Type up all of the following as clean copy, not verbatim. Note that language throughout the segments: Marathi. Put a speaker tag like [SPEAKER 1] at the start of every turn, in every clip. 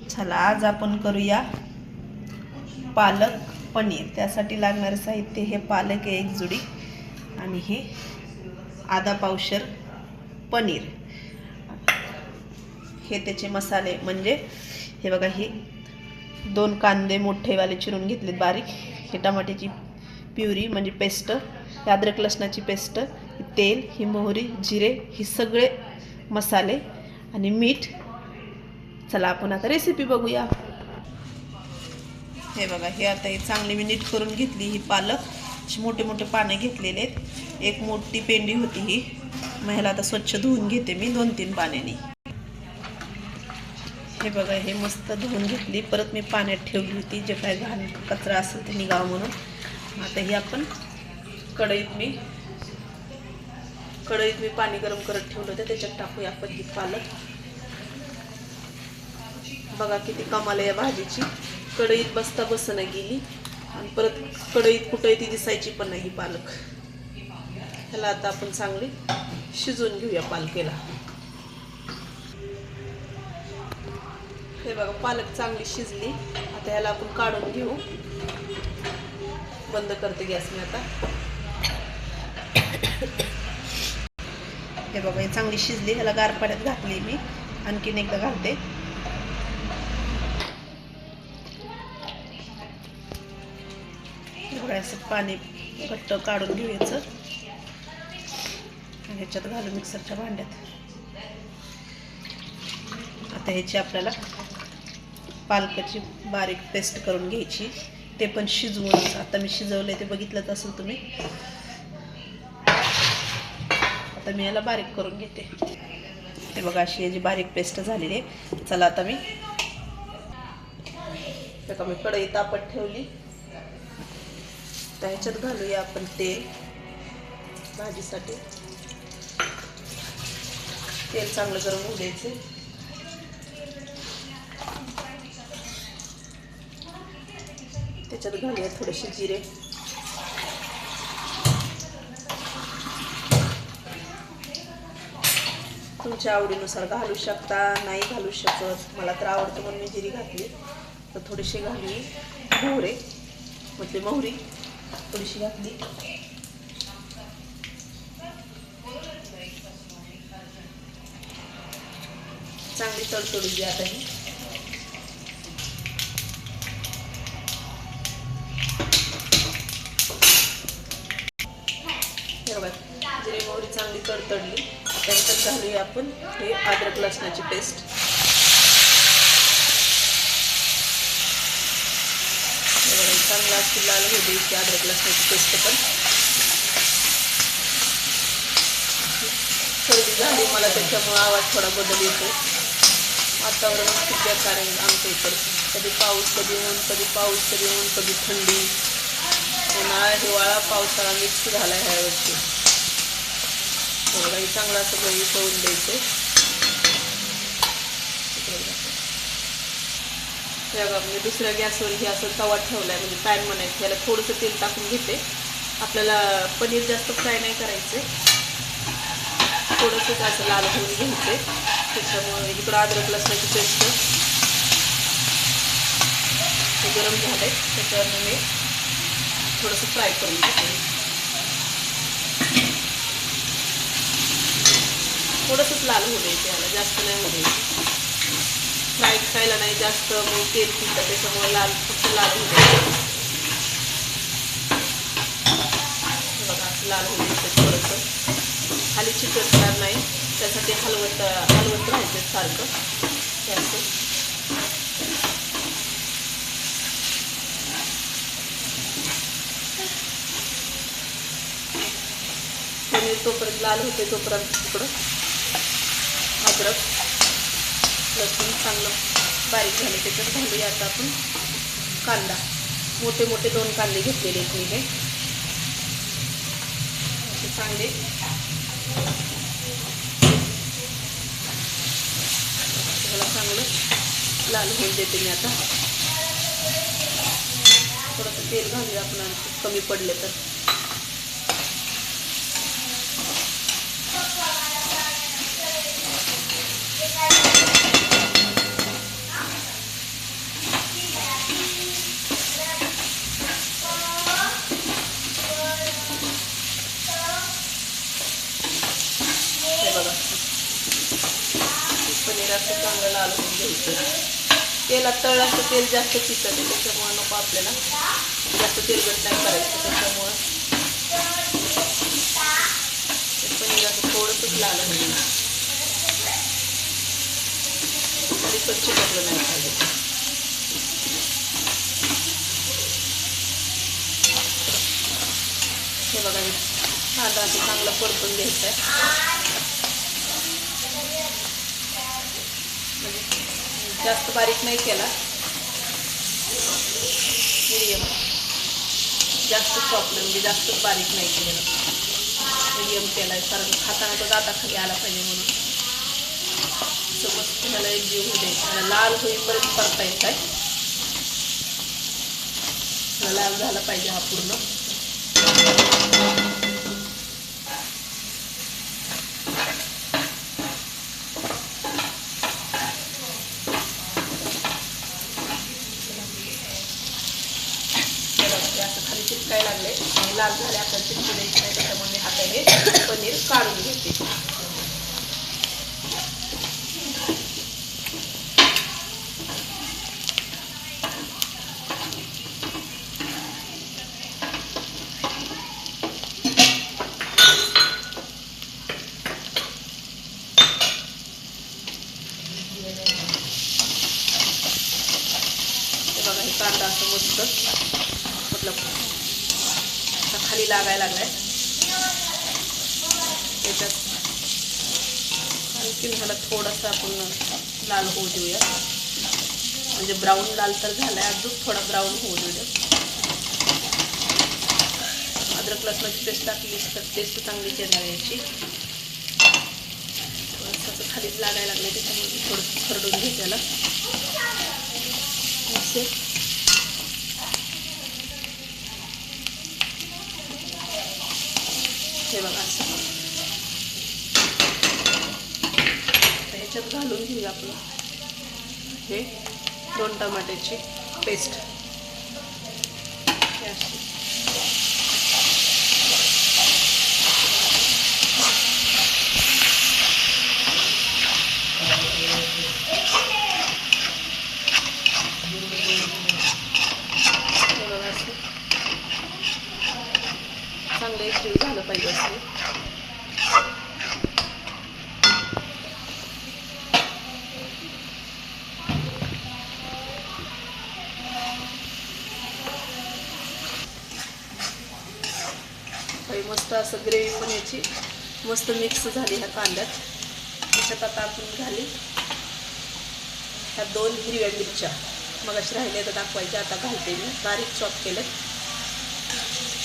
[SPEAKER 1] चला आज आपण करूया पालक पनीर। त्यासाठी लागणारे साहित्य हे पालक एक जुडी आणि हे आधा पावशर पनीर। हे त्याचे मसाले म्हणजे हे बघा, हे 2 कांदे मोठेवाले चिरून घेतलेत बारीक, हे टमाट्याची प्युरी म्हणजे पेस्ट, हे अद्रक लसणाची पेस्ट, तेल, ही मोहरी, जिरे, हे सगळे मसाले आणि मीठ। चला आपण आता रेसिपी बघूया। हे बघा, हे आता हे चांगली मी नीट करून घेतली। ही पालक मोठे मोठे पाने घेतलेले आहेत। एक मोठी पेंडी होती ही, मग ह्याला आता स्वच्छ धुवून घेते मी 2-3 पाण्याने। हे बघा, हे मस्त धुवून घेतली, परत मी पाण्यात ठेवली होती जे काय घाण कचरा असेल ते निघावं म्हणून। आता ही आपण कढईत मी पाणी गरम करत ठेवलं होतं, त्याच्यात टाकूया आपण ही पालक। बघा किती कमाल आहे या भाजीची, कढईत बसता बसना गेली आणि परत कढईत कुठे ती दिसायची पण नाही पालक। ह्याला आता आपण चांगली शिजवून घेऊया पालकेला। हे बघा, पालक चांगली शिजली, आता ह्याला आपण काढून घेऊ। बंद करते गॅस मी आता। हे बघा, हे चांगली शिजली, ह्याला गार पाण्यात घातली मी, आणखीन एकदा घालते। असं पाणी घट्ट काढून घ्यायचं आणि ह्याच्यात घालून मिक्सरच्या भांड्यात। आता ह्याची आपल्याला पालकाची बारीक पेस्ट करून घ्यायची, ते पण शिजवून। आता मी शिजवलंय ते बघितलंच असेल तुम्ही। आता मी याला बारीक करून घेते। हे बघा, अशी याची बारीक पेस्ट झालेली आहे। चला आता मी कढई तापत ठेवली, तर ह्याच्यात घालूया आपण तेल भाजीसाठी। तेल चांगलं गरम होऊ द्यायचे। त्याच्यात घालूया थोडेसे जिरे, तुमच्या आवडीनुसार घालू शकता, नाही घालू शकत। मला तर आवडतं म्हणून मी जिरे घातली। तर थोडेसे घालूया मोहरे, म्हणजे मोहरी थोडीशी घातली। चांगली तडतडू द्या आता ही। जिरे मोहरी चांगली तडतडली, त्याच्यात घालूया आपण हे अद्रक लसणाची पेस्ट। चांगला अशी लाल होऊ द्यायची अद्रक लसणाची पेस्ट पण। सर्दी झाली मला, त्याच्यामुळे आवाज थोडा बदल येतो। वातावरण खूप बेकार आहे आमच्या इकडचं, कधी पाऊस कधी ऊन, कधी पाऊस कधी ऊन, कधी थंडी, उन्हाळा हिवाळा पावसाळा मिक्स झाला ह्या वर्षी। थोडा चांगला असं गहू करून द्यायचं। मी दुसऱ्या गॅसवर हे असं तवा ठेवलाय, म्हणजे पॅन म्हणायचं। याला थोडंसं तेल टाकून घेते। आपल्याला पनीर जास्त फ्राय नाही करायचे, थोडंसं असं लाल होऊन घ्यायचे। त्याच्यामुळे इकडं अद्रक लसणाची पेस्ट हे गरम झालंय, त्याच्यावर मी थोडंसं फ्राय करून घेते। थोडंसंच लाल होऊ द्यायचे, याला जास्त नाही होऊ द्यायचे। फ्राय खायला नाही जास्त मग तेल पितं, त्याच्यामुळे लाल फक्त लाल होऊ द्यायचं। बघा, असं लाल होऊ द्यायचं, थोडंसं खाली चिकटणार नाही, त्यासाठी हलवत राहायचं सारखं त्याचं। पनीर तोपर्यंत लाल होते, तोपर्यंत तिकडं अद्रक लसूण चांगलं बारीक झाले, त्याच्यात घालूया आता आपण कांदा। मोठे मोठे 2 कांदे घेतलेले आहेत मी हे, असे चांगले त्याला चांगलं लाल होऊन देते मी आता। थोडंसं तेल घालूया आपण, कमी पडले तर। घ्यायचं. तेलात तळल्याचं तेल जास्त चिकट आहे, त्याच्यामुळं नको आपल्याला जास्त तेलकट नाही करायचं. त्याच्यामुळं पनीर असं थोडंसंच लाल होईल, तरी पण चिकटलं नाही पाहिजे. हे बघा, कांदा असं चांगला परतून घ्यायचा आहे. जास्त बारीक नाही केला, मीडियम, जास्त चॉपलं म्हणजे जास्तच बारीक नाही केलेलं, मीडियम केला आहे. कारण खाताना तो दाताखाली आला पाहिजे म्हणून. मस्त त्याला एक जीव होऊ द्यायचा, त्याला लाल होईपर्यंत परतायचं आहे. लाल झाला पाहिजे हा पूर्ण. असं खाली चिटकाय लागले, लाल झाले, आपण चिटकू द्यायचं नाही. त्याच्यामुळे मी हाताने पनीर काढून घेते. बघा, हे कांदा असं मस्त मतलब आता खाली लागायला लागलाय. त्याच्यात आणखी ह्याला थोडासा आपण लाल होऊ देऊया, म्हणजे ब्राऊन लाल तर झालाय, अजून थोडा ब्राऊन होऊ देऊया. अद्रक लसणाची पेस्ट टाकली तर टेस्ट चांगलीच येणार याची. थोडंसं खालीच लागायला लागले, त्याच्यामुळे थोडंसं खरडून घे त्याला. असे हे बघा, असं ह्याच्यात घालून घेऊया आपलं हे 2 टमाट्याची पेस्ट. चांगलं एक जीव झालं पाहिजे असं. मस्त असं ग्रेव्ही पण याची मस्त मिक्स झाली ह्या कांद्यात. त्याच्यात आता आपण घाली ह्या 2 हिरव्या मिरच्या, मग अशी राहिले तर दाखवायच्या, आता घालते मी. बारीक चॉप केलं,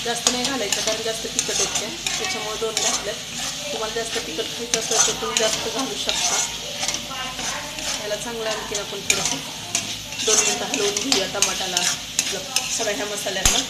[SPEAKER 1] जास्त नाही घालायचं कारण जास्त तिखट येते, त्याच्यामुळे 2 घातल्यात. तुम्हाला जास्त तिखट खायचं असेल तर तुम्ही जास्त घालू शकता. याला चांगलं आणखी आपण थोडंसं 2 मिनटं हलवून घेऊया टमाटाला, सगळ्या ह्या मसाल्यांना.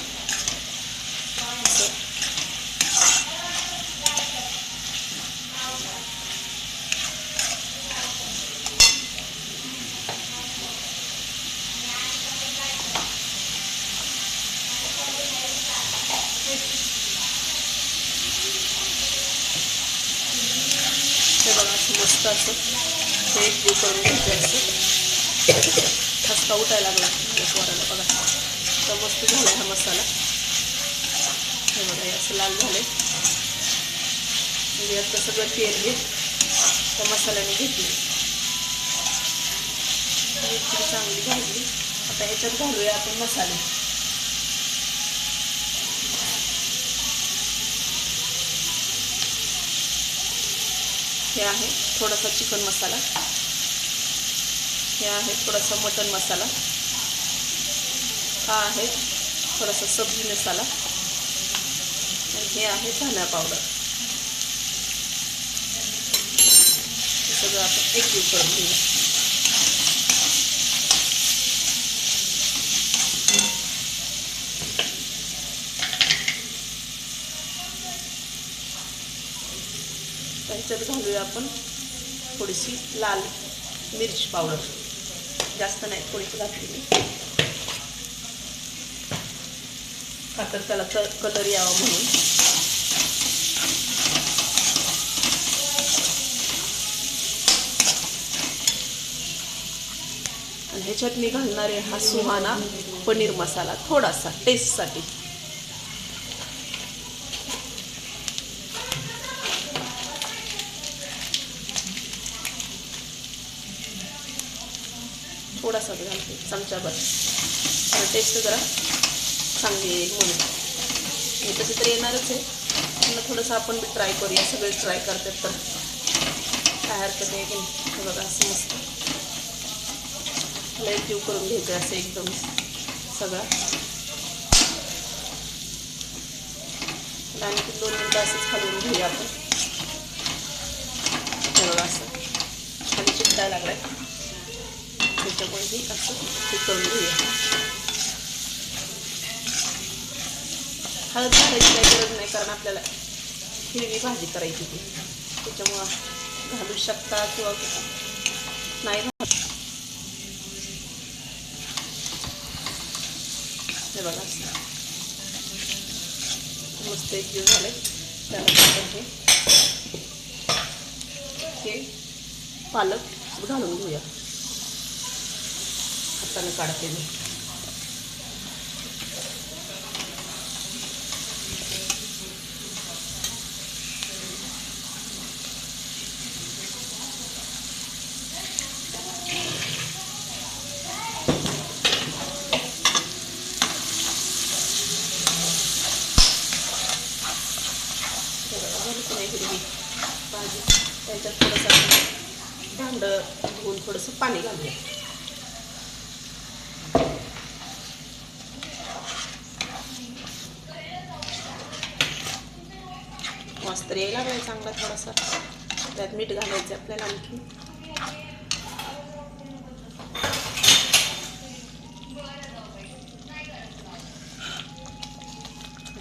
[SPEAKER 1] हे बघा, असं मस्त असं हे एक जीव करून घ्यायचं. असं ठसका उठायला लागला वराला. बघा, तर मस्त झाला हा मसाला. हे बघा, हे असं लाल झाले, म्हणजे याचं सगळं तेल हे त्या मसाल्याने घेतली. मिरची चांगली भाजली. आता ह्याच्यात घालूया आपण मसाले. हे आहे थोडासा चिकन मसाला, हे आहे थोडासा मटन मसाला, हा आहे थोडासा सब्जी मसाला, आणि हे आहे धना पावडर. हे सगळं आपण एकजीव करून घेऊ. त्याच्यात घालूया आपण थोडीशी लाल मिरची पावडर, जास्त नाही, थोडीशी घातली मी, का तर त्याला कलर यावा म्हणून. आणि ह्याच्यात मी घालणार आहे हा सुहाना पनीर मसाला, थोडासा टेस्टसाठी. थोडासा घालते, चमचाभर, टेस्ट जरा चांगली येईल म्हणून. हे तसे तर येणारच आहे, पण थोडंसं आपण बी ट्राय करूया. सगळेच ट्राय करतात तर काय हरकत आहे की नाही. हे बघा असं मस्त लय जीव करून घ्यायचं असं एकदम सगळा. आणखी 2 मिनटं असंच खालून घेऊया आपण. हे बघा असं खाली चिकटायला लागलाय, त्याच्यामुळे ही असं हे करून घेऊया. हळद घालायची काही गरज नाही, कारण आपल्याला हिरवी भाजी करायची ती, त्याच्यामुळं घालू शकता किंवा नाही घालू. हे बघा मस्त एक जीव झाले. त्यानंतर आपण हे पालक घालून घेऊया. हाताने काढते मी. हिरवी भाजी त्याच्यात थोडंसं भांडं धुवून थोडंसं पाणी घालूया. मस्त यायला पाहिजे चांगला. थोडासा त्यात मीठ घालायचं आपल्याला आणखी.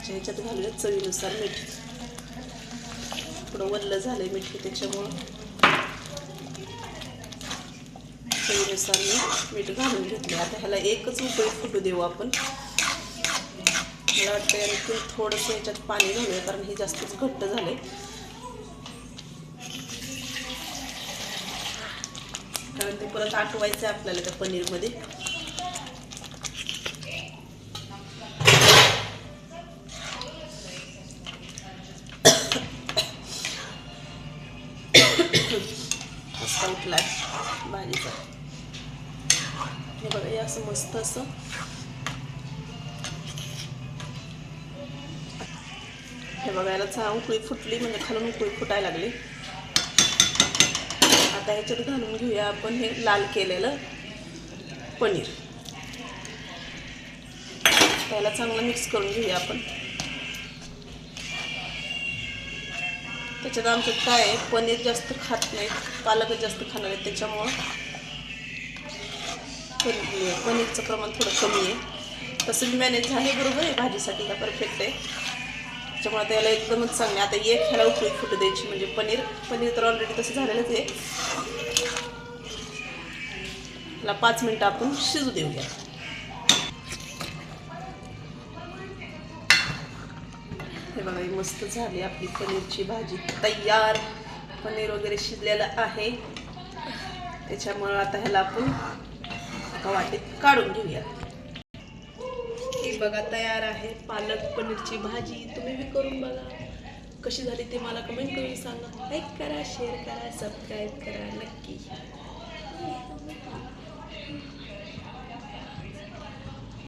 [SPEAKER 1] ह्याच्यात घालूया चवीनुसार मीठ. थोडं वल्लं झालंय मीठ, त्याच्यामुळं चवीनुसार मी मीठ घालून घेतले. आता ह्याला एकच उकळी फुटू देऊ आपण. मला वाटतं आणखी थोडंसं ह्याच्यात पाणी घालूया, कारण हे जास्तच घट्ट झालंय. कारण ते परत आटवायचं आहे आपल्याला त्या पनीरमध्ये. मस्त उठलाय भाजीचा. हे बघा हे असं मस्त असं हे बघायला छान उकळी फुटली, म्हणजे खालून उकळी फुटायला लागली. आता ह्याच्यात घालून घेऊया आपण हे लाल केलेलं पनीर. त्याला चांगलं मिक्स करून घेऊया आपण. त्याच्यात आमच्यात काय आहे, पनीर जास्त खात नाहीत, पालकच जास्त खाणार आहेत, त्याच्यामुळं पनीरचं प्रमाण थोडं कमी आहे. तसं मी मॅनेज झाले बरोबर आहे, भाजीसाठी का परफेक्ट आहे. त्याच्यामुळे त्याला एकदमच चांगले. आता एक ह्याला उकळी फुटू द्यायची, म्हणजे पनीर तर ऑलरेडी तसं झालेलंच आहे. ह्याला 5 मिनटं आपण शिजू देऊया. हे बघा मस्त झाली आपली पनीरची भाजी तयार. पनीर वगैरे शिजलेलं आहे, त्याच्यामुळं आता ह्याला आपण एका वाटीत काढून घेऊया. ही बघा तयार आहे पालक पनीरची भाजी. तुम्ही बी करून बघा कशी झाली ते मला कमेंट करून सांगा. लाईक करा, शेअर करा, सबस्क्राईब करा नक्की.